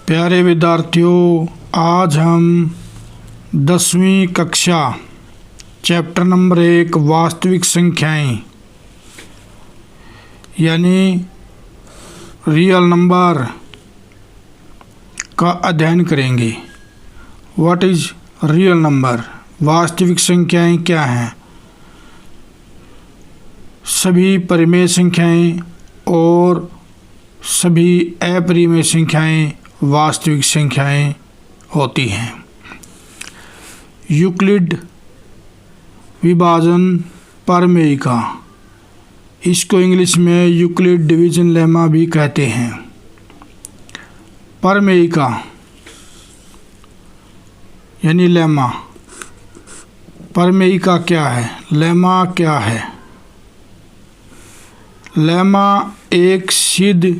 प्यारे विद्यार्थियों, आज हम 10वीं कक्षा चैप्टर नंबर 1 वास्तविक संख्याएं यानी रियल नंबर का अध्ययन करेंगे। What is real number? वास्तविक संख्याएं क्या हैं? सभी परिमेय संख्याएं और सभी अपरिमेय संख्याएं वास्तविक संख्याएं होती हैं। यूक्लिड विभाजन प्रमेयिका, इसको इंग्लिश में यूक्लिड डिवीजन लेमा भी कहते हैं। प्रमेयिका यानी लेमा। प्रमेयिका क्या है? लेमा क्या है? लेमा एक सिद्ध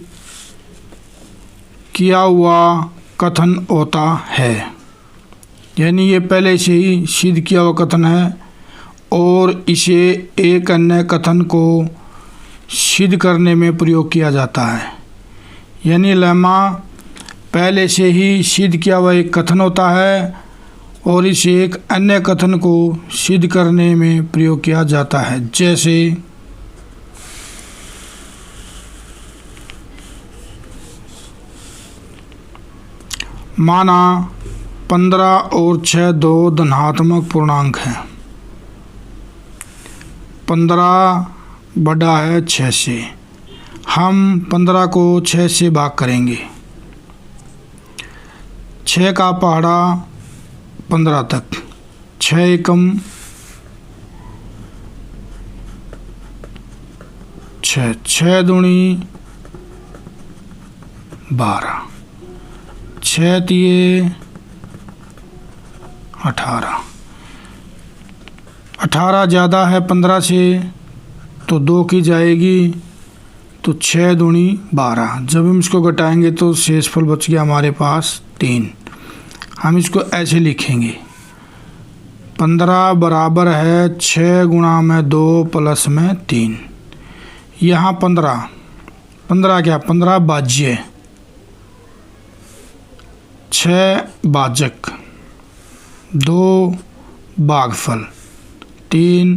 किया हुआ कथन होता है, यानी ये पहले से ही सिद्ध किया हुआ कथन है और इसे एक अन्य कथन को सिद्ध करने में प्रयोग किया जाता है। यानी लेमा पहले से ही सिद्ध किया हुआ एक कथन होता है और इसे एक अन्य कथन को सिद्ध करने में प्रयोग किया जाता है। जैसे माना 15 और 6 दो धनात्मक पूर्णांक हैं। 15 बड़ा है 6 से। हम 15 को 6 से भाग करेंगे। 6 का पहाड़ा 15 तक। 6 एकम 6, 6 दूनी 12, 6 तिये 18। 18 ज़्यादा है 15 से तो 2 की जाएगी, तो 6 दूनी 12। जब हम इसको घटाएंगे तो शेषफल बच गया हमारे पास 3। हम इसको ऐसे लिखेंगे, 15 बराबर है 6 गुणा में 2 प्लस में 3। यहाँ 15 क्या? 15 भाज्य, 6 भाजक, 2 भागफल, 3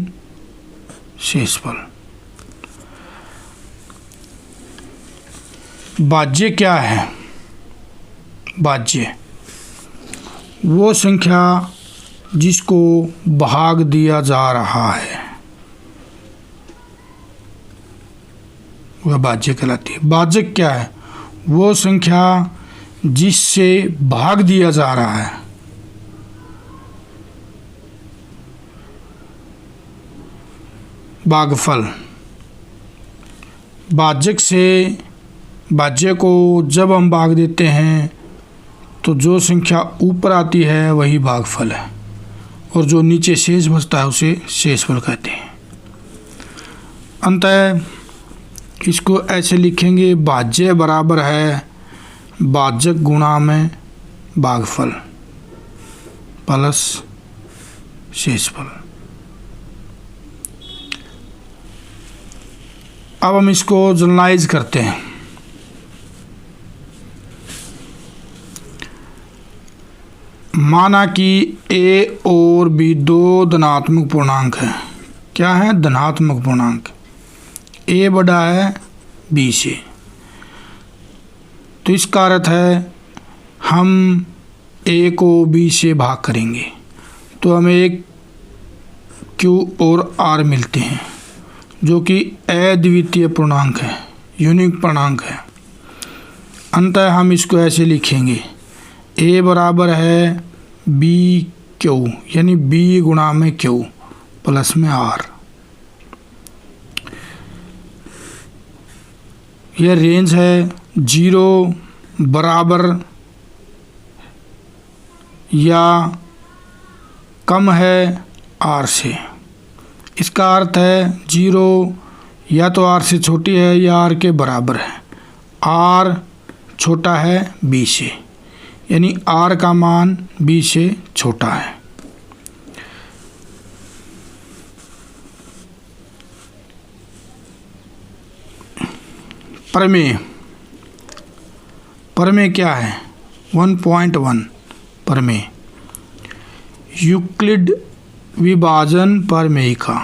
शेषफल। भाज्य क्या है? भाज्य वो संख्या जिसको भाग दिया जा रहा है, वह भाज्य कहलाती है। भाजक क्या है? वो संख्या जिससे भाग दिया जा रहा है। भागफल, भाजक से भाज्य को जब हम भाग देते हैं तो जो संख्या ऊपर आती है वही भागफल है और जो नीचे शेष बचता है उसे शेषफल कहते हैं। अंततः इसको ऐसे लिखेंगे, भाज्य बराबर है भाजक गुणा में भागफल प्लस शेषफल। अब हम इसको जनरलाइज करते हैं। माना कि ए और बी दो धनात्मक पूर्णांक हैं। क्या है? धनात्मक पूर्णांक। ए बड़ा है बी से, तो इसका अर्थ है हम ए को बी से भाग करेंगे तो हमें एक क्यू और आर मिलते हैं जो कि अद्वितीय पूर्णांक है, यूनिक पूर्णांक है। अंततः हम इसको ऐसे लिखेंगे, ए बराबर है बी क्यू, यानी बी गुणा में क्यू प्लस में आर। यह रेंज है 0 बराबर या कम है आर से। इसका अर्थ है 0 या तो आर से छोटी है या आर के बराबर है। आर छोटा है बी से, यानी आर का मान बी से छोटा है। प्रमेय। प्रमेय क्या है? 1.1 प्रमेय। यूक्लिड विभाजन प्रमेय का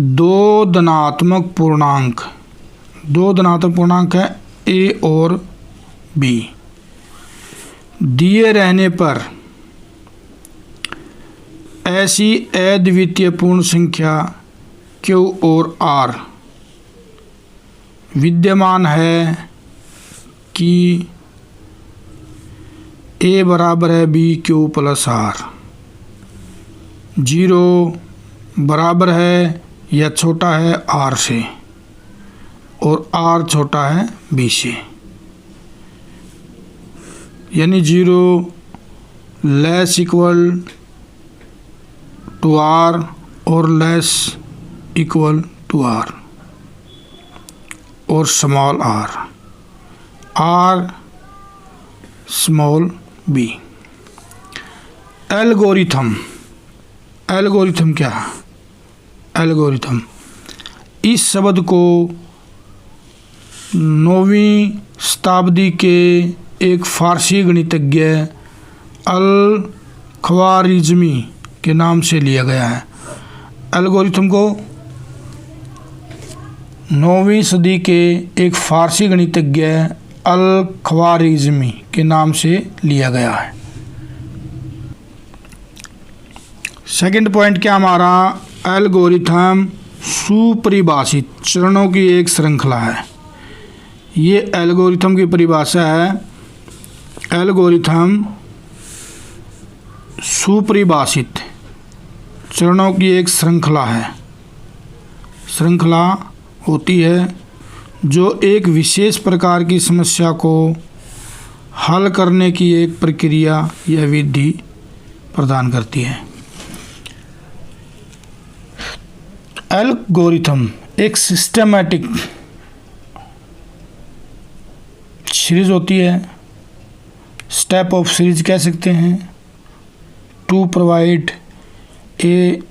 दो धनात्मक पूर्णांक है a और b दिए रहने पर ऐसी अद्वितीय पूर्ण संख्या q और r विद्यमान है कि a बराबर है b q प्लस r, 0 बराबर है या छोटा है r से और r छोटा है b से, यानी 0 लेस इक्वल टू r और लेस इक्वल टू r और small r small b। Algorithm क्या है? एल्गोरिथम इस शब्द को 9वीं शताब्दी के एक फारसी गणितज्ञ अल ख्वारिज़मी के नाम से लिया गया है। एल्गोरिथम को 9वीं सदी के एक फारसी गणितज्ञ अल ख्वारिज़मी के नाम से लिया गया है। सेकंड पॉइंट क्या हमारा? एल्गोरिथम सुपरिभाषित चरणों की एक श्रृंखला है। ये एल्गोरिथम की परिभाषा है। एल्गोरिथम सुपरिभाषित चरणों की एक श्रृंखला है। श्रृंखला होती है जो एक विशेष प्रकार की समस्या को हल करने की एक प्रक्रिया या विधि प्रदान करती है। एल्गोरिथम एक सिस्टमैटिक सीरीज होती है, स्टेप ऑफ सीरीज कह सकते हैं, टू प्रोवाइड ए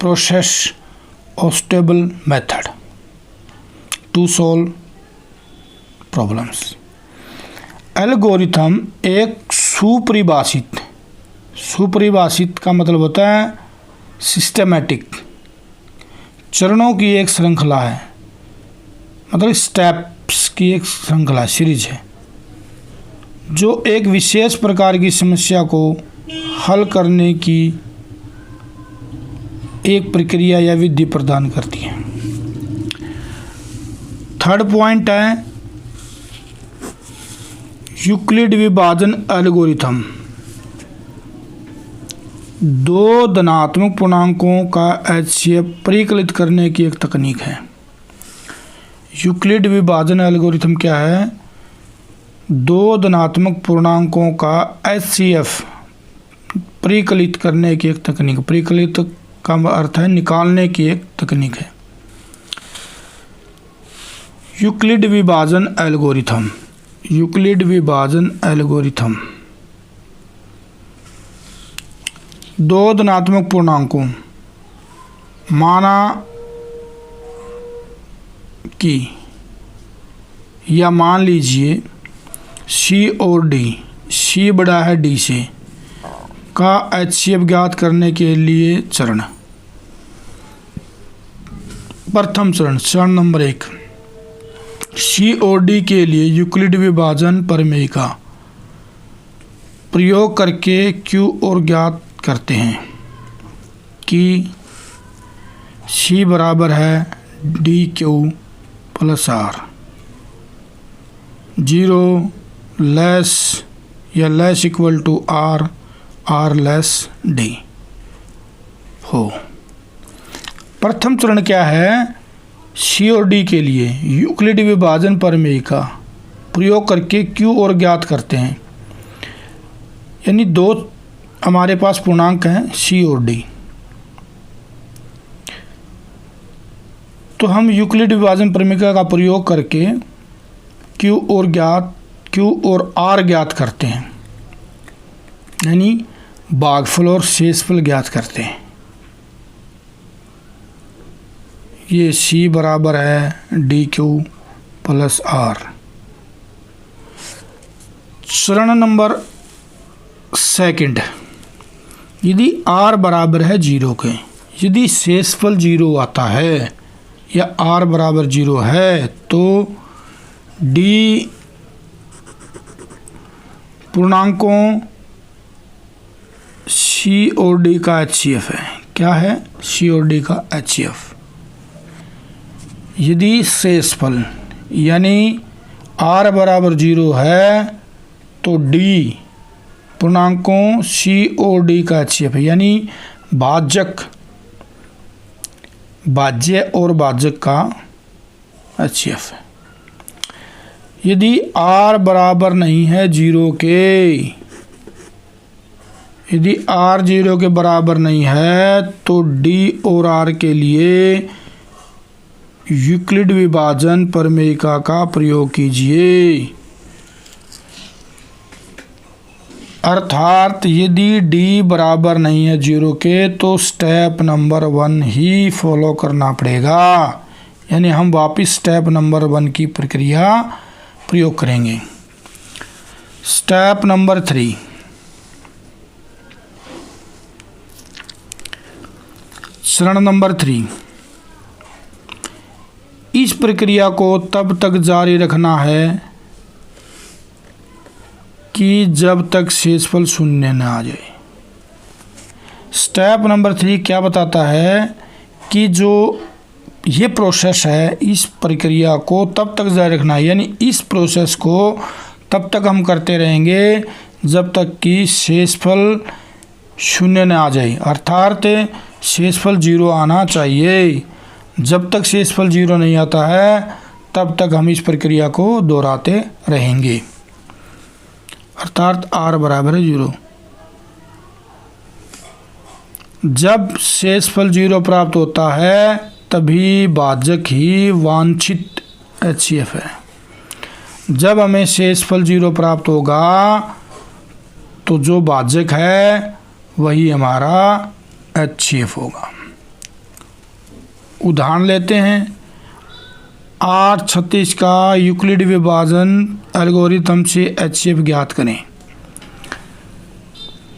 प्रोसेस और stable method to solve problems. Algorithm एक सुपरिभाषित का मतलब होता है सिस्टमैटिक, चरणों की एक श्रृंखला है, मतलब स्टेप्स की एक श्रृंखला सीरीज है जो एक विशेष प्रकार की समस्या को हल करने की एक प्रक्रिया या विधि प्रदान करती है। थर्ड पॉइंट है यूक्लिड विभाजन एल्गोरिथम। दो धनात्मक पूर्णांकों का HCF परिकलित करने की एक तकनीक है। यूक्लिड विभाजन एल्गोरिथम क्या है? दो धनात्मक पूर्णांकों का HCF परिकलित करने की एक तकनीक। परिकलित का अर्थ है निकालने की एक तकनीक है। यूक्लिड विभाजन एल्गोरिथम दो धनात्मक पूर्णांकों माना कि या मान लीजिए C और D, C बड़ा है D से, का HCF ज्ञात करने के लिए चरण। प्रथम चरण नंबर 1, C और D के लिए यूक्लिड विभाजन प्रमेय का प्रयोग करके Q और ज्ञात करते हैं कि C बराबर है DQ प्लस R, 0 लेस या less equal to R, R less D हो। प्रथम चरण क्या है? C और D के लिए यूक्लिड विभाजन प्रमेय का प्रयोग करके Q और ज्ञात करते हैं, यानी दो हमारे पास पूर्णांक हैं C और D, तो हम यूक्लिड विभाजन प्रमेय का प्रयोग करके Q और R ज्ञात करते हैं, यानी भागफल और शेषफल ज्ञात करते हैं। ये C बराबर है DQ प्लस R। चरण नंबर सेकंड, यदि r बराबर है 0 के, यदि शेषफल 0 आता है या r बराबर 0 है तो d पूर्णांकों c और d का HCF है। क्या है? c और d का HCF। यदि शेषफल यानी r बराबर 0 है तो d पूर्णांकों c और d का HCF है, यानी भाज्य और भाजक का HCF है। यदि r बराबर नहीं है 0 के, यदि r 0 के बराबर नहीं है तो d और r के लिए यूक्लिड विभाजन प्रमेयिका का प्रयोग कीजिए। अर्थात यदि d बराबर नहीं है 0 के तो स्टेप नंबर 1 ही फॉलो करना पड़ेगा, यानी हम वापस स्टेप नंबर 1 की प्रक्रिया प्रयोग करेंगे। स्टेप नंबर 3, चरण नंबर 3, इस प्रक्रिया को तब तक जारी रखना है कि जब तक शेषफल शून्य न आ जाए। स्टेप नंबर 3 क्या बताता है कि जो ये प्रोसेस है, इस प्रक्रिया को तब तक जारी रखना है, यानी इस प्रोसेस को तब तक हम करते रहेंगे जब तक कि शेषफल शून्य न आ जाए, अर्थात शेषफल 0 आना चाहिए। जब तक शेषफल 0 नहीं आता है तब तक हम इस प्रक्रिया को दोहराते रहेंगे, अर्थात r बराबर है 0। जब शेषफल 0 प्राप्त होता है तभी भाजक ही वांछित HCF है। जब हमें शेषफल 0 प्राप्त होगा तो जो भाजक है वही हमारा HCF होगा। उदाहरण लेते हैं, 8-36 का यूक्लिड विभाजन एल्गोरिथम से HCF ज्ञात करें।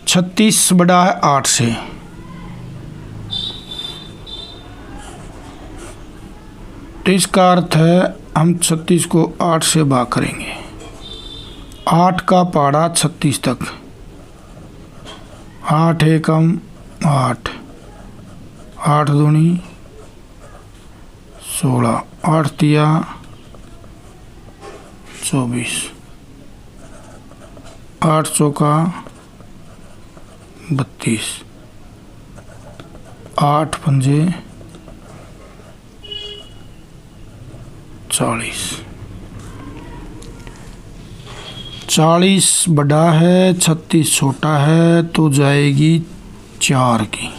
36 बड़ा है 8 से, तो इसका अर्थ है हम 36 को 8 से भाग करेंगे। 8 का पहाड़ा 36 तक, 8 एकम 8, 8 दूनी 16, 8 तिया 24, 8 चौका 32, 8 पंजे 40। 40 बड़ा है 36 छोटा है तो जाएगी 4 की,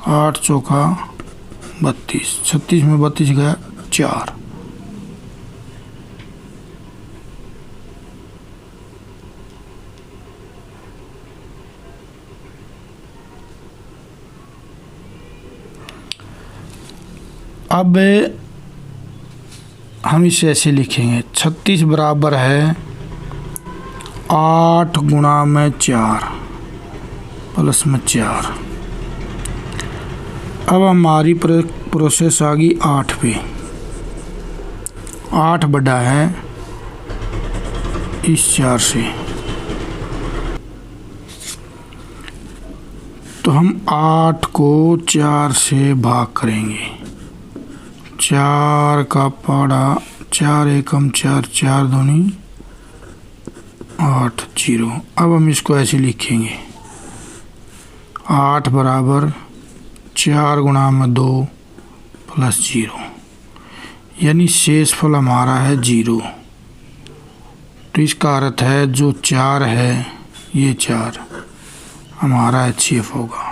8 चौका 32, 36 में 32 गया 4। अब हम इसे ऐसे लिखेंगे, 36 बराबर है 8 गुणा में 4 प्लस में 4। अब हमारी प्रोसेस आ गई 8 पे। 8 बड़ा है इस 4 से, तो हम 8 को 4 से भाग करेंगे। 4 का पहाड़ा 4 एकम 4, 4 दूनी 8, 0। अब हम इसको ऐसे लिखेंगे, 8 बराबर 4 गुणा में 2 प्लस 0, यानी शेषफल हमारा है 0। तो इसका अर्थ है जो 4 है, ये 4 हमारा HCF होगा।